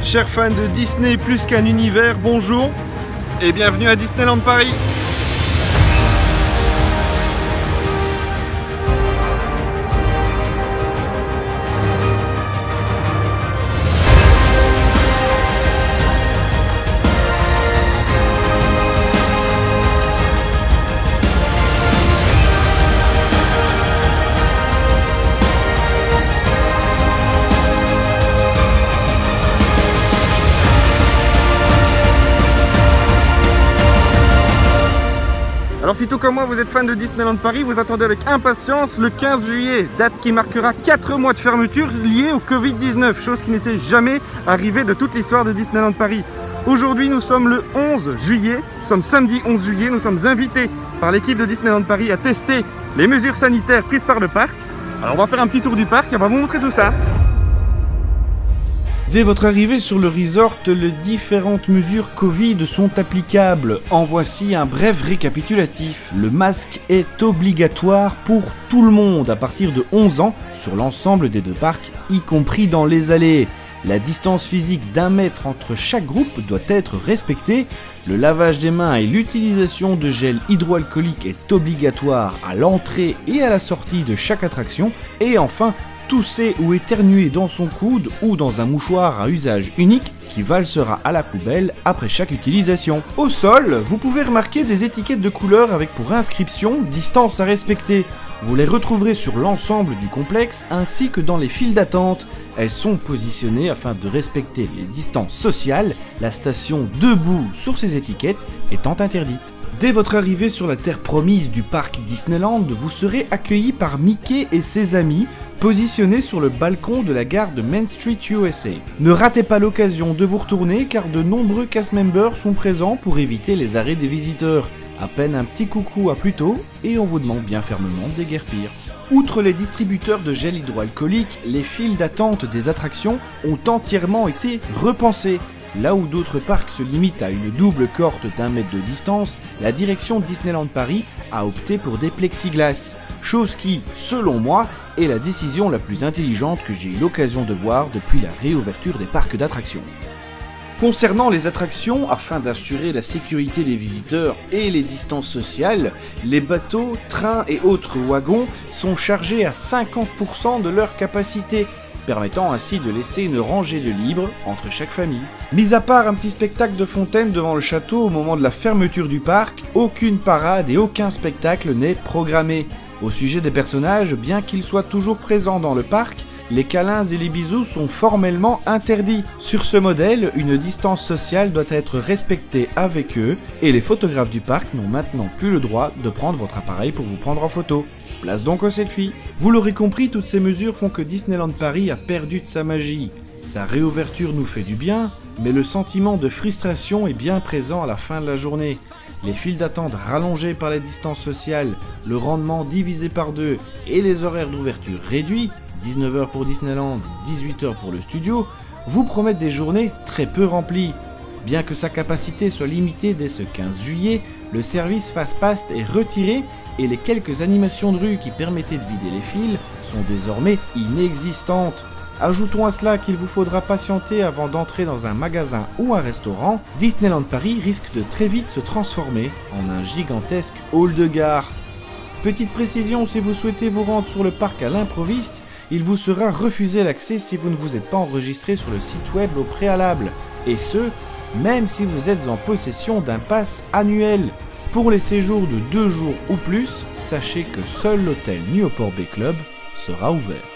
Chers fans de Disney plus qu'un univers, bonjour et bienvenue à Disneyland Paris. Alors si tout comme moi vous êtes fan de Disneyland Paris, vous attendez avec impatience le 15 juillet, date qui marquera 4 mois de fermeture liée au Covid-19, chose qui n'était jamais arrivée de toute l'histoire de Disneyland Paris. Aujourd'hui nous sommes le 11 juillet, nous sommes samedi 11 juillet, nous sommes invités par l'équipe de Disneyland Paris à tester les mesures sanitaires prises par le parc. Alors on va faire un petit tour du parc et on va vous montrer tout ça. Dès votre arrivée sur le resort, les différentes mesures Covid sont applicables. En voici un bref récapitulatif. Le masque est obligatoire pour tout le monde à partir de 11 ans sur l'ensemble des deux parcs, y compris dans les allées. La distance physique d'1 mètre entre chaque groupe doit être respectée. Le lavage des mains et l'utilisation de gel hydroalcoolique est obligatoire à l'entrée et à la sortie de chaque attraction. Et enfin, tousser ou éternuer dans son coude ou dans un mouchoir à usage unique qui valsera à la poubelle après chaque utilisation. Au sol, vous pouvez remarquer des étiquettes de couleur avec pour inscription « Distance à respecter ». Vous les retrouverez sur l'ensemble du complexe ainsi que dans les files d'attente. Elles sont positionnées afin de respecter les distances sociales, la station debout sur ces étiquettes étant interdite. Dès votre arrivée sur la terre promise du parc Disneyland, vous serez accueilli par Mickey et ses amis, positionnés sur le balcon de la gare de Main Street USA. Ne ratez pas l'occasion de vous retourner car de nombreux cast members sont présents pour éviter les arrêts des visiteurs. À peine un petit coucou à plus tôt et on vous demande bien fermement de déguerpir. Outre les distributeurs de gel hydroalcoolique, les files d'attente des attractions ont entièrement été repensées. Là où d'autres parcs se limitent à une double cohorte d'1 mètre de distance, la direction Disneyland Paris a opté pour des plexiglas. Chose qui, selon moi, est la décision la plus intelligente que j'ai eu l'occasion de voir depuis la réouverture des parcs d'attractions. Concernant les attractions, afin d'assurer la sécurité des visiteurs et les distances sociales, les bateaux, trains et autres wagons sont chargés à 50% de leur capacité, permettant ainsi de laisser une rangée de libre entre chaque famille. Mis à part un petit spectacle de fontaine devant le château au moment de la fermeture du parc, aucune parade et aucun spectacle n'est programmé. Au sujet des personnages, bien qu'ils soient toujours présents dans le parc, les câlins et les bisous sont formellement interdits. Sur ce modèle, une distance sociale doit être respectée avec eux et les photographes du parc n'ont maintenant plus le droit de prendre votre appareil pour vous prendre en photo. Place donc au selfie. Vous l'aurez compris, toutes ces mesures font que Disneyland Paris a perdu de sa magie. Sa réouverture nous fait du bien, mais le sentiment de frustration est bien présent à la fin de la journée. Les files d'attente rallongées par les distances sociales, le rendement divisé par 2 et les horaires d'ouverture réduits, 19h pour Disneyland, 18h pour le studio, vous promettent des journées très peu remplies. Bien que sa capacité soit limitée dès ce 15 juillet, le service Fast-Pass est retiré et les quelques animations de rue qui permettaient de vider les files sont désormais inexistantes. Ajoutons à cela qu'il vous faudra patienter avant d'entrer dans un magasin ou un restaurant. Disneyland Paris risque de très vite se transformer en un gigantesque hall de gare. Petite précision, si vous souhaitez vous rendre sur le parc à l'improviste, il vous sera refusé l'accès si vous ne vous êtes pas enregistré sur le site web au préalable. Et ce, même si vous êtes en possession d'un pass annuel. Pour les séjours de 2 jours ou plus, sachez que seul l'hôtel Newport Bay Club sera ouvert.